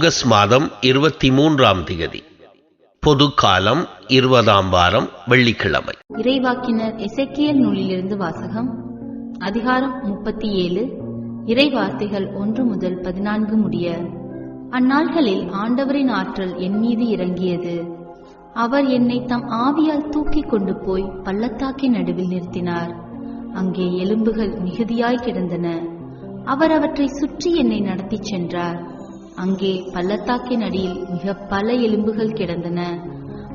August மாதம் 23ஆம் தேதி, பொது காலம் 20ஆம் வாரம், வெள்ளிக்கிழமை. இறைவாக்கினர் எசேக்கியேல் நூலிலிருந்து வாசகம். அதிகாரம் 37. இறை வார்த்தைகள் 1 முதல் 14 முடிய. அந்நாள்களில் ஆண்டவரின் ஆற்றல் என் மீது இறங்கியது. அவர் என்னை தம் ஆவியால் தூக்கி கொண்டு போய் பள்ளத்தாக்கின் நடுவில் நிறுத்தினார். அங்கே எலும்புகள் மிகுதியாய் கிடந்தன. அவர் அவற்றை சுற்றி என்னை நடத்தி சென்றார். அங்கே பள்ளத்தாக்கின் அடியில் மிக பல எலும்புகள் கிடந்தன.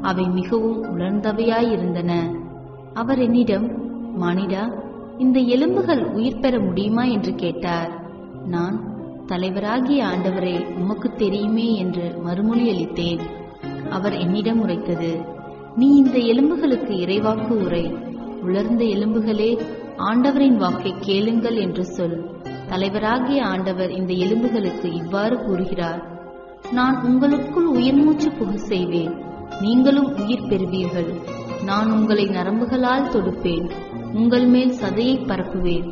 அவை மிகவும் உலர்ந்தவையாயிருந்தன. அவர் என்னிடம், மானிடா, இந்த எலும்புகள் உயிர் பெற முடியுமா என்று கேட்டார். நான், தலைவராகிய ஆண்டவரே, உமக்கு தெரியுமே என்று மறுமொழி அளித்தேன். அவர் என்னிடம் உரைத்தது, நீ இந்த எலும்புகளுக்கு இறைவாக்கு உரை. உலர்ந்த எலும்புகளே, ஆண்டவரின் வாக்கை கேளுங்கள் என்று சொல். தலைவராகிய ஆண்டவர் இந்த எலும்புகளுக்கு இவ்வாறு கூறுகிறார், நான் உங்களுக்குள் உயிர் மூச்சு புக செய்வேன், நீங்களும் உயிர் பெறுவீர்கள். நான் உங்களை நரம்புகளால் தொடுப்பேன், உங்கள் மேல் சதையை பரப்புவேன்,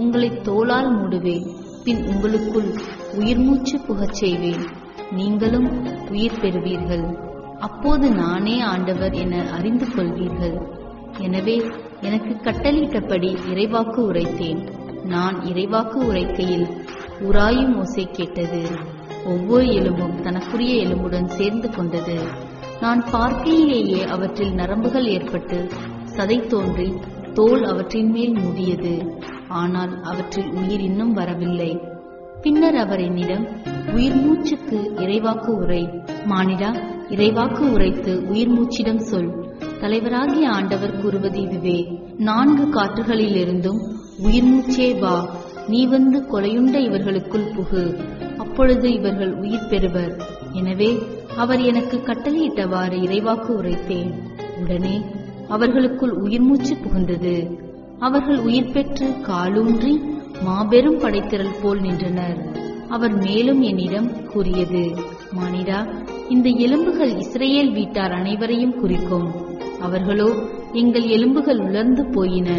உங்களை தோளால் மூடுவேன், பின் உங்களுக்குள் உயிர் மூச்சு புகச் செய்வேன், நீங்களும் உயிர் பெறுவீர்கள். அப்போது நானே ஆண்டவர் என அறிந்து கொள்வீர்கள். எனவே எனக்கு கட்டளையிட்டபடி இறைவாக்கு உரைத்தேன். நான் இறைவாக்கு உரைக்கையில் உராயும் ஓசை கேட்டது. ஒவ்வொரு எலும்பும் தனக்குரிய எலும்புடன் சேர்ந்து கொண்டது. நான் பார்க்கையிலேயே அவற்றில் நரம்புகள் ஏற்பட்டு சதை தோன்றி தோல் அவற்றின் மேல் மூடியது. ஆனால் அவற்றில் உயிர் இன்னும் வரவில்லை. பின்னர் அவர் என்னிடம், உயிர் மூச்சுக்கு இறைவாக்கு உரை. மானிடா, இறைவாக்கு உரைத்து உயிர் மூச்சிடம் சொல். தலைவராகிய ஆண்டவர் கூறுவது இதுவே, 4 காற்றுகளிலிருந்தும் உயிர் மூச்சே வா, நீ வந்து கொலையுண்ட இவர்களுக்குள் புகு, அப்பொழுது இவர்கள் உயிர் பெறுவர். எனவே அவர் எனக்கு கட்டளையிட்டவாறு இறைவாக்கு உரைத்தேன். உடனே அவர்களுக்குள் உயிர் மூச்சு புகுந்தது. அவர்கள் உயிர் பெற்று காலூன்றி மாபெரும் படைத்திரள் போல் நின்றனர். அவர் மேலும் என்னிடம் கூறியது, மானிடா, இந்த எலும்புகள் இஸ்ரேல் வீட்டார் அனைவரையும் குறிக்கும். அவர்களோ, எங்கள் எலும்புகள் உலர்ந்து போயின,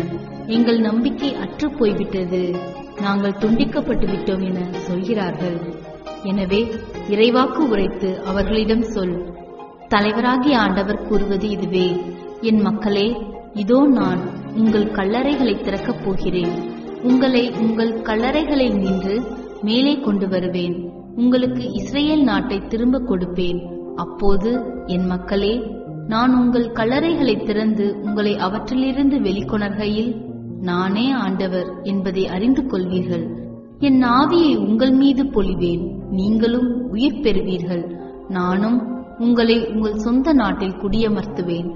எங்கள் நம்பிக்கை அற்று போய்விட்டது, நாங்கள் துண்டிக்கப்பட்டு விட்டோம் என சொல்கிறார்கள். எனவே இறைவாக்கு உரைத்து அவர்களிடம் சொல். தலைவராகிய ஆண்டவர் கூறுவது இதுவே, என் மக்களே, இதோ நான் உங்கள் கல்லறைகளை திறக்கப் போகிறேன். உங்களை உங்கள் கல்லறைகளில் நின்று மேலே கொண்டு வருவேன். உங்களுக்கு இஸ்ரேல் நாட்டை திரும்ப கொடுப்பேன். அப்போது என் மக்களே, நான் உங்கள் கல்லறைகளை திறந்து உங்களை அவற்றிலிருந்து வெளிக்கொணர்கையில் நானே ஆண்டவர் என்பதை அறிந்து கொள்வீர்கள். என் ஆவியை உங்கள் மீது பொழிவேன், நீங்களும் உயிர் பெறுவீர்கள். நானும் உங்களை உங்கள் சொந்த நாட்டில் குடியமர்த்துவேன்.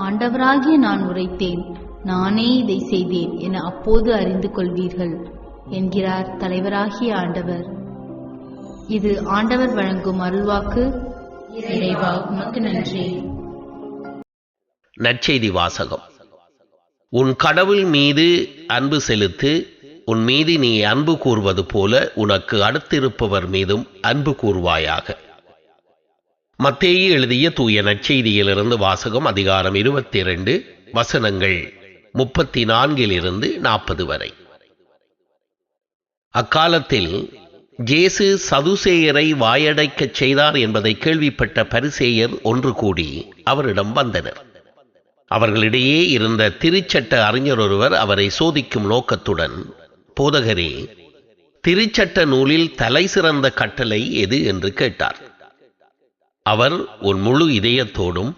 ஆண்டவராகிய நான் உரைத்தேன், நானே இதை செய்தேன் என அப்போது அறிந்து கொள்வீர்கள் என்கிறார் தலைவராகிய ஆண்டவர். இது ஆண்டவர் வழங்கும் அருள்வாக்கு. இறைவா, உமக்கு நன்றி. நற்செய்தி வாசகம். உன் கடவுள் மீது அன்பு செலுத்து, உன் மீது நீ அன்பு கூர்வது போல உனக்கு அடுத்திருப்பவர் மீதும் அன்பு கூர்வாயாக. மத்தேயு எழுதிய தூய நற்செய்தியிலிருந்து வாசகம். அதிகாரம் 22, வசனங்கள் 34 40 வரை. அக்காலத்தில் இயேசு சதுசேயரை வாயடைக்கச் செய்தார் என்பதை கேள்விப்பட்ட பரிசேயர் ஒன்று கூடி அவரிடம் வந்தனர். அவர்களிடையே இருந்த திருச்சட்ட அறிஞர் ஒருவர் அவரை சோதிக்கும் நோக்கத்துடன், போதகரே, திருச்சட்ட நூலில் தலை சிறந்த கட்டளை எது என்று கேட்டார். அவர், உன் முழு இதயத்தோடும்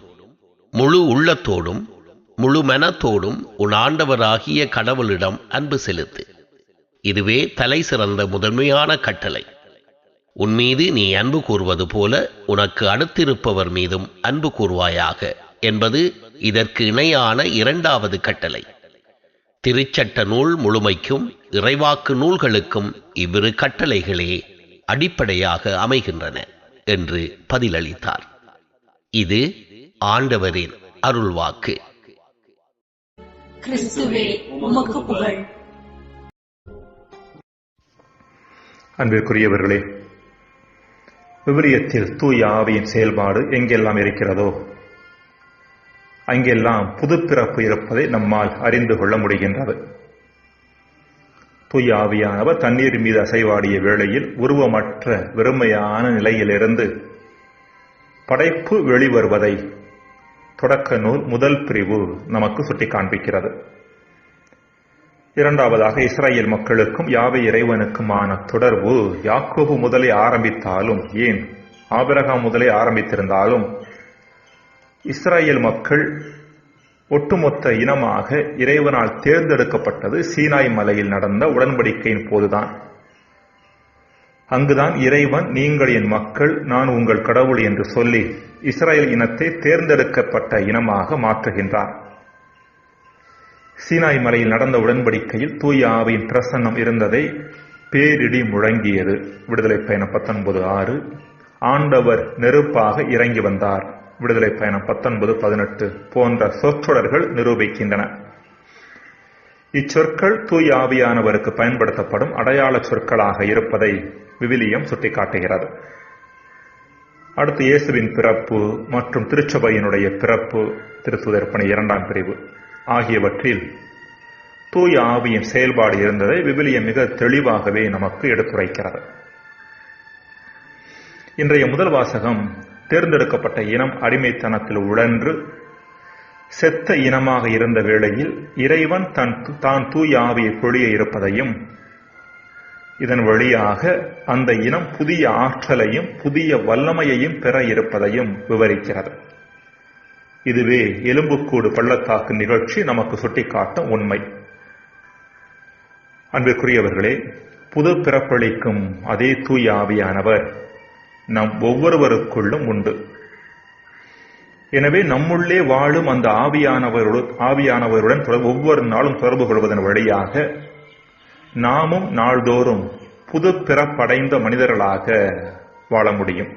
முழு உள்ளத்தோடும் முழு மனத்தோடும் உன் ஆண்டவராகிய கடவுளிடம் அன்பு செலுத்து, இதுவே தலை சிறந்த முதன்மையான கட்டளை. உன் மீது நீ அன்பு கூர்வது போல உனக்கு அடுத்திருப்பவர் மீதும் அன்பு கூர்வாயாக என்பது இதற்கு இணையான 2வது கட்டளை. திருச்சட்ட நூல் முழுமைக்கும் இறைவாக்கு நூல்களுக்கும் இவ்விரு கட்டளைகளே அடிப்படையாக அமைகின்றன என்று பதிலளித்தார். இது ஆண்டவரின் அருள்வாக்கு. கிறிஸ்துவே, உமக்கு புகழ். அன்பிற்குரியவர்களே, விவிலியத்தில் தூய ஆவியின் செயல்பாடு எங்கெல்லாம் இருக்கிறதோ அங்கெல்லாம் புதுப்பிறப்பு இருப்பதை நம்மால் அறிந்து கொள்ள முடிகின்றது. தூய ஆவியானவர் தண்ணீர் மீது அசைவாடிய வேளையில் உருவமற்ற வெறுமையான நிலையிலிருந்து படைப்பு வெளிவருவதை தொடக்க நூல் முதல் பிரிவு நமக்கு சுட்டி காண்பிக்கிறது. இரண்டாவதாக, இஸ்ரேல் மக்களுக்கும் யாவே இறைவனுக்குமான தொடர்பு யாக்கோபு முதலே ஆரம்பித்தாலும், ஏன் ஆபிரகாம் முதலே ஆரம்பித்திருந்தாலும், இஸ்ரேல் மக்கள் ஒட்டுமொத்த இனமாக இறைவனால் தேர்ந்தெடுக்கப்பட்டது சீனாய் மலையில் நடந்த உடன்படிக்கையின் போதுதான். அங்குதான் இறைவன், நீங்கள் என் மக்கள், நான் உங்கள் கடவுள் என்று சொல்லி இஸ்ரேல் இனத்தை தேர்ந்தெடுக்கப்பட்ட இனமாக மாற்றுகின்றார். சீனாய் மலையில் நடந்த உடன்படிக்கையில் தூய ஆவியின் பிரசன்னம் இருந்ததை பேரிடி முழங்கியது. விடுதலை பயணம் 19:6. ஆண்டவர் நெருப்பாக இறங்கி வந்தார். விடுதலை பயணம் 19:18 போன்ற சொற்றொடர்கள் நிரூபிக்கின்றன. இச்சொற்கள் தூய ஆவியானவருக்கு பயன்படுத்தப்படும் அடையாள சொற்களாக இருப்பதை விவிலியம் சுட்டிக்காட்டுகிறது. அடுத்து, இயேசுவின் பிறப்பு மற்றும் திருச்சபையினுடைய பிறப்பு, திருத்தூதர் பணி 2ஆம் பிரிவு ஆகியவற்றில் தூய ஆவியின் செயல்பாடு இருந்ததை விவிலியம் மிக தெளிவாகவே நமக்கு எடுத்துரைக்கிறது. இன்றைய முதல் வாசகம் தேர்ந்தெடுக்கப்பட்ட இனம் அடிமைத்தனத்தில் உழன்று செத்த இனமாக இருந்த வேளையில் இறைவன் தான் தூய ஆவியை பொழிய இருப்பதையும், இதன் வழியாக அந்த இனம் புதிய ஆற்றலையும் புதிய வல்லமையையும் பெற இருப்பதையும் விவரிக்கிறது. இதுவே எலும்புக்கூடு பள்ளத்தாக்கு நிகழ்ச்சி நமக்கு சுட்டிக்காட்டும் உண்மை. அன்பிற்குரியவர்களே, புது பிறப்பளிக்கும் அதே தூய ஆவியானவர் நம் ஒவ்வொருவருக்குள்ளும் உண்டு. எனவே நம்முள்ளே வாழும் அந்த ஆவியானவருடன் ஒவ்வொரு நாளும் தொடர்பு கொள்வதன் வழியாக நாமும் நாள்தோறும் புது பிறப்படைந்த மனிதர்களாக வாழ முடியும்.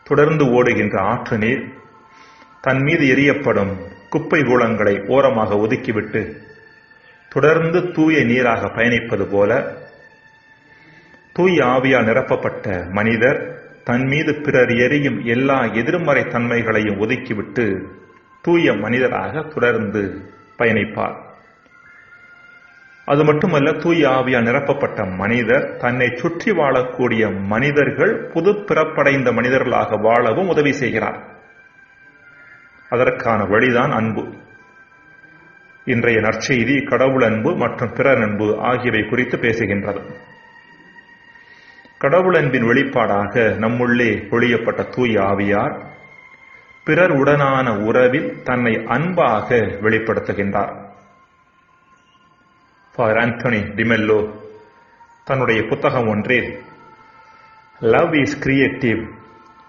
தொடர்ந்து ஓடுகின்ற ஆற்று நீர் தன் மீது எரியப்படும் குப்பை கூளங்களை ஓரமாக ஒதுக்கிவிட்டு தொடர்ந்து தூய நீராக பயணிப்பது போல, தூய ஆவியால் நிரப்பப்பட்ட மனிதர் தன் மீது பிறர் எரியும் எல்லா எதிர்மறை தன்மைகளையும் ஒதுக்கிவிட்டு தூய மனிதராக தொடர்ந்து பயணிப்பார். அது மட்டுமல்ல, தூய ஆவியால் நிரப்பப்பட்ட மனிதர் தன்னை சுற்றி வாழக்கூடிய மனிதர்கள் புது பிறப்படைந்த மனிதர்களாக வாழவும் உதவி செய்கிறார். அதற்கான வழிதான் அன்பு. இன்றைய நற்செய்தி கடவுள் அன்பு மற்றும் பிறர் அன்பு ஆகியவை குறித்து பேசுகின்றது. கடவுள் அன்பின் வெளிப்பாடாக நம்முள்ளே பொழியப்பட்ட தூய ஆவியார் பிறர் உடனான உறவில் தன்னை அன்பாக வெளிப்படுத்துகின்றார். ஃபாதர் ஆண்டனி டிமெல்லோ தன்னுடைய புத்தகம் ஒன்றில் "Love is creative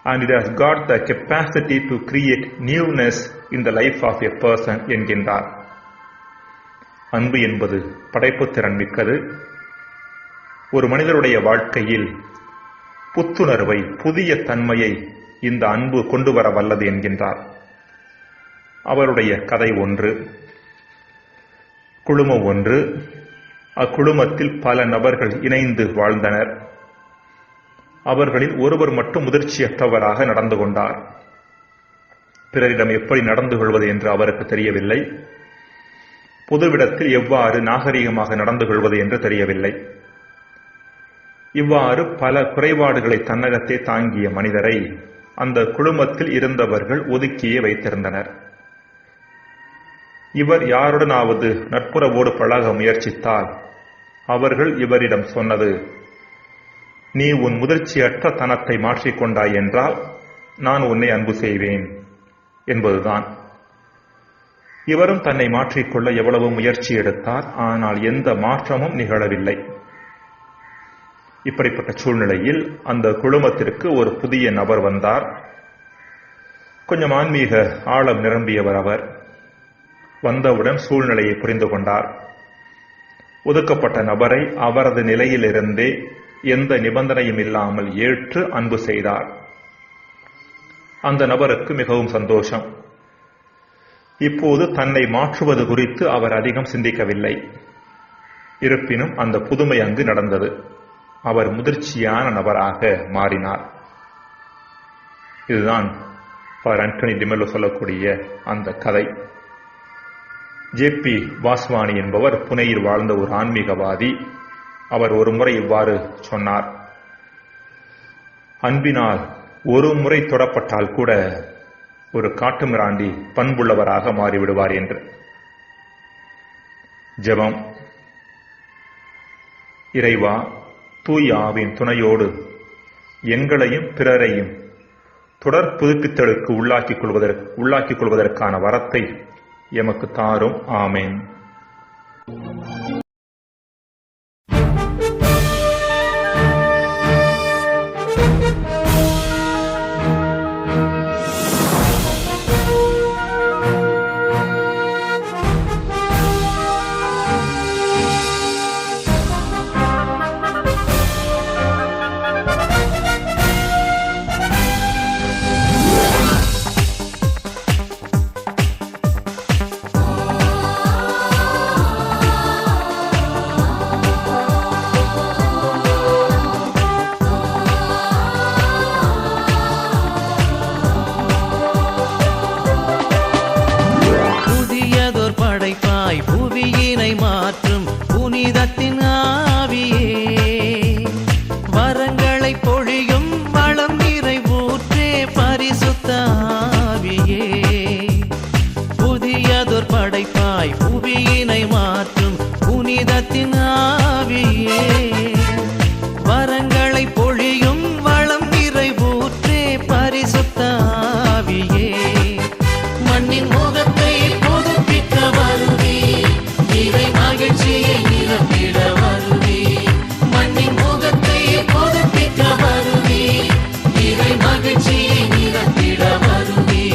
and it has got the capacity to create newness in the life of a person" என்கின்றார். அன்பு என்பது படைப்பு திறன் மிக்கது. ஒரு மனிதருடைய வாழ்க்கையில் புத்துணர்வை, புதிய தன்மையை இந்த அன்பு கொண்டு வர வல்லது என்கின்றார். அவருடைய கதை ஒன்று. குழுமம் ஒன்று. அக்குழுமத்தில் பல நபர்கள் இணைந்து வாழ்ந்தனர். அவர்களில் ஒருவர் மட்டும் முதிர்ச்சியற்றவராக நடந்து கொண்டார். பிறரிடம் எப்படி நடந்து கொள்வது என்று அவருக்கு தெரியவில்லை. பொதுவிடத்தில் எவ்வாறு நாகரிகமாக நடந்து கொள்வது என்று தெரியவில்லை. இவ்வாறு பல குறைபாடுகளை தன்னகத்தே தாங்கிய மனிதரை அந்த குழுமத்தில் இருந்தவர்கள் ஒதுக்கியே வைத்திருந்தனர். இவர் யாருடனாவது நட்புறவோடு பழக முயற்சித்தால் அவர்கள் இவரிடம் சொன்னது, "நீ உன் முதிர்ச்சியற்ற தனத்தை மாற்றிக்கொண்டாய் என்றால் நான் உன்னை அன்பு செய்வேன்" என்பதுதான். இவரும் தன்னை மாற்றிக்கொள்ள எவ்வளவு முயற்சி எடுத்தார். ஆனால் எந்த மாற்றமும் நிகழவில்லை. இப்படிப்பட்ட சூழ்நிலையில் அந்த குழுமத்திற்கு ஒரு புதிய நபர் வந்தார். கொஞ்சம் ஆன்மீக ஆழம் நிரம்பியவர் அவர். வந்தவுடன் சூழ்நிலையை புரிந்து கொண்டார். ஒதுக்கப்பட்ட நபரை அவரது நிலையிலிருந்தே எந்த நிபந்தனையும் இல்லாமல் ஏற்று அன்பு செய்தார். அந்த நபருக்கு மிகவும் சந்தோஷம். இப்போது தன்னை மாற்றுவது குறித்து அவர் அதிகம் சிந்திக்கவில்லை. இருப்பினும் அந்த புதுமை அங்கு நடந்தது. அவர் முதிர்ச்சியான நபராக மாறினார். இதுதான் ஃபாதர் ஆண்டனி டிமெல்லோ சொல்லக்கூடிய அந்த கதை. ஜே.பி. வாஸ்வானி என்பவர் புனேயில் வாழ்ந்த ஒரு ஆன்மீகவாதி. அவர் ஒரு முறை இவ்வாறு சொன்னார்: அன்பினால் ஒரு முறை தொடப்பட்டால் கூட ஒரு காட்டுமிராண்டி பண்புள்ளவராக மாறிவிடுவார் என்று. ஜெபம். இறைவா, தூய ஆவியின் துணையோடு எங்களையும் பிறரையும் தொடர் புதுப்பித்தலுக்கு உள்ளாக்கிக் கொள்வதற்கான வரத்தை எமக்கு தாரும். ஆமேன். புவியினை மாற்றும் புனிதத்தின் ஆவியே, வரங்களை பொழியும் வளம் நிறைவூற்றே பரிசுத்த ஆவியே. புதியதொரு படைப்பாய் புவியினை மாற்றும் புனிதத்தின் ஆவியே, வரங்களை பொழியும் வளம் நிறைவூற்றே பரிசுத்த ஆவியே. மண்ணின் முகத்தை புதுப்பிக்க வருவே, இறை மகிழ்ச்சியை நிரப்பிட வருவே. மண்ணின் முகத்தை புதுப்பிக்க வருவே, இறை மகிழ்ச்சியை நிரப்பிட வருவே.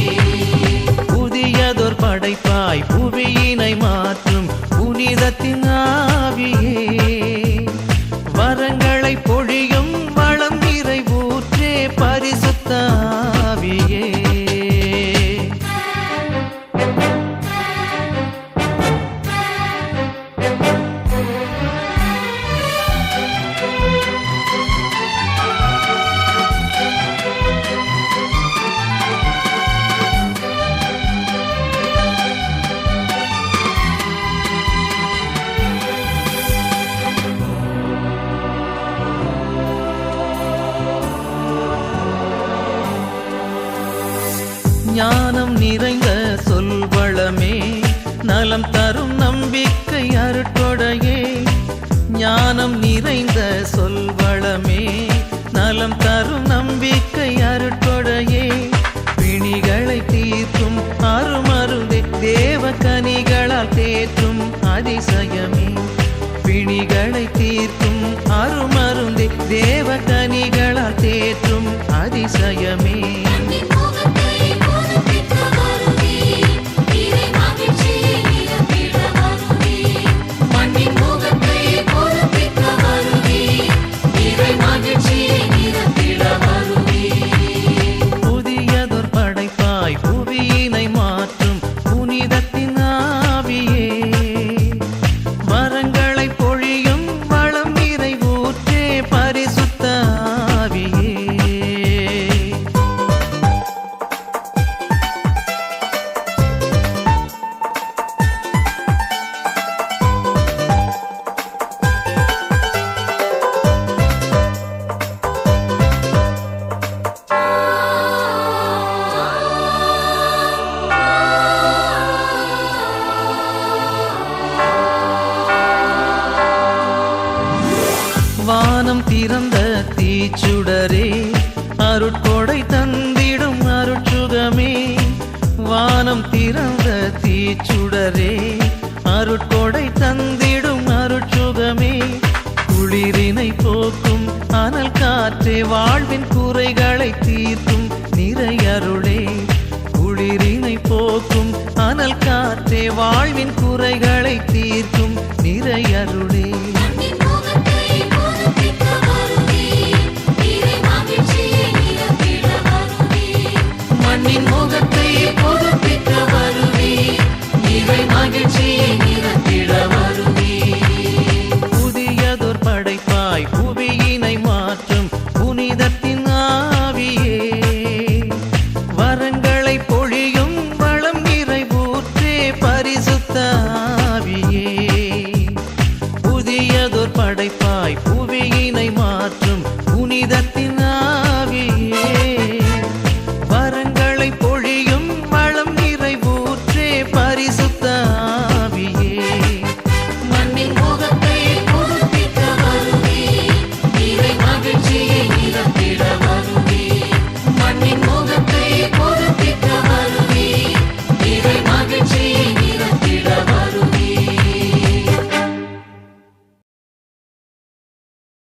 புதியதொரு படைப்பாய் புவியினை மாற்றும் புனிதத்தின் ஆவியே, வரங்களை பொழியும் வளம் நிறைவூற்றே பரிசுத்த ஆவியே. ஞானம் நிறைந்த சொல்வளமே, நலம் தரும் நம்பிக்கை அருட்கொடையே. ஞானம் நிறைந்த சொல்வளமே, நலம் தரும் நம்பிக்கை அருட்கொடையே. பிணிகளை தீர்க்கும் அருமருந்தே, தேவ கனிகளால் தேற்றும் அதிசயமே. பிணிகளை தீர்க்கும் அருமருந்தே, தேவ கனிகளால் தேற்றும் அதிசயமே. புதியதொரு படைப்பாய் புவியினை மாற்றும் புனிதத்தின் ஆவியே, வரங்களை பொழியும் வளம் நிறைவூற்றே பரிசுத்த ஆவியே. வானம் திறந்த தீச்சுடரே, அருட்கொடை தந்திடும் அருட்சுகமே. வானம் திறந்த தீச்சுடரே, அருட்கொடை தந்திடும் அருட்சுகமே. குளிரினை போக்கும் அனல் காற்றே, வாழ்வின் குறைகளை தீர்க்கும் நிறையருளே. குளிரினை போக்கும் அனல் காற்றே, வாழ்வின்